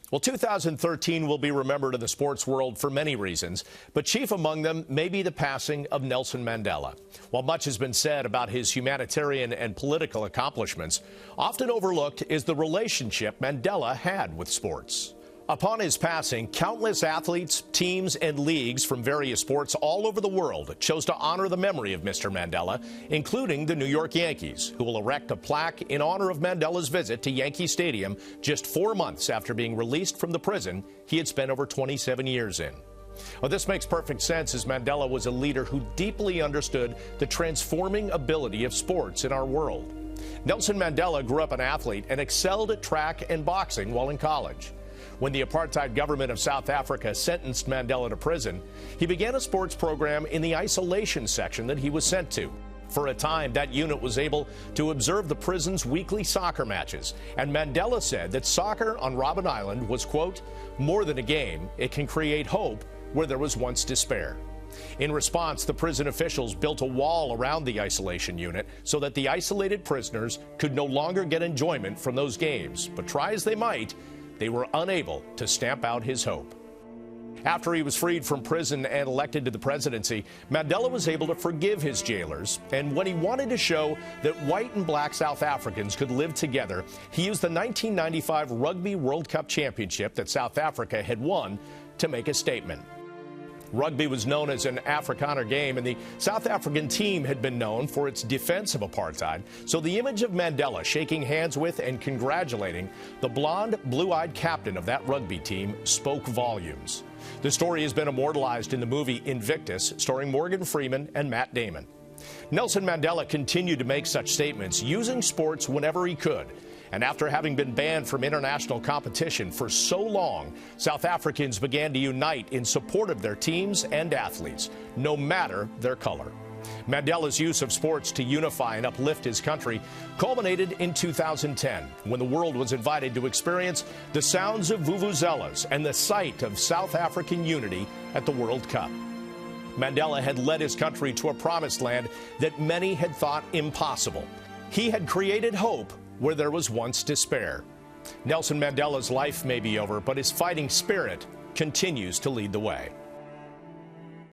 Well, 2013 will be remembered in the sports world for many reasons, but chief among them may be the passing of Nelson Mandela. While much has been said about his humanitarian and political accomplishments, often overlooked is the relationship Mandela had with sports. Upon his passing, countless athletes, teams, and leagues from various sports all over the world chose to honor the memory of Mr. Mandela, including the New York Yankees, who will erect a plaque in honor of Mandela's visit to Yankee Stadium just 4 months after being released from the prison he had spent over 27 years in. Well, this makes perfect sense, as Mandela was a leader who deeply understood the transforming ability of sports in our world. Nelson Mandela grew up an athlete and excelled at track and boxing while in college. When the apartheid government of South Africa sentenced Mandela to prison, he began a sports program in the isolation section that he was sent to. For a time, that unit was able to observe the prison's weekly soccer matches, and Mandela said that soccer on Robben Island was, quote, more than a game. It can create hope where there was once despair. In response, the prison officials built a wall around the isolation unit so that the isolated prisoners could no longer get enjoyment from those games. But try as they might, they were unable to stamp out his hope. After he was freed from prison and elected to the presidency, Mandela was able to forgive his jailers. And when he wanted to show that white and black South Africans could live together, he used the 1995 Rugby World Cup championship that South Africa had won to make a statement. Rugby was known as an Afrikaner game, and the South African team had been known for its defense of apartheid. So the image of Mandela shaking hands with and congratulating the blonde, blue-eyed captain of that rugby team spoke volumes. The story has been immortalized in the movie Invictus, starring Morgan Freeman and Matt Damon. Nelson Mandela continued to make such statements, using sports whenever he could. And after having been banned from international competition for so long, South Africans began to unite in support of their teams and athletes, no matter their color. Mandela's use of sports to unify and uplift his country culminated in 2010, when the world was invited to experience the sounds of vuvuzelas and the sight of South African unity at the World Cup. Mandela had led his country to a promised land that many had thought impossible. He had created hope where there was once despair. Nelson Mandela's life may be over, but his fighting spirit continues to lead the way.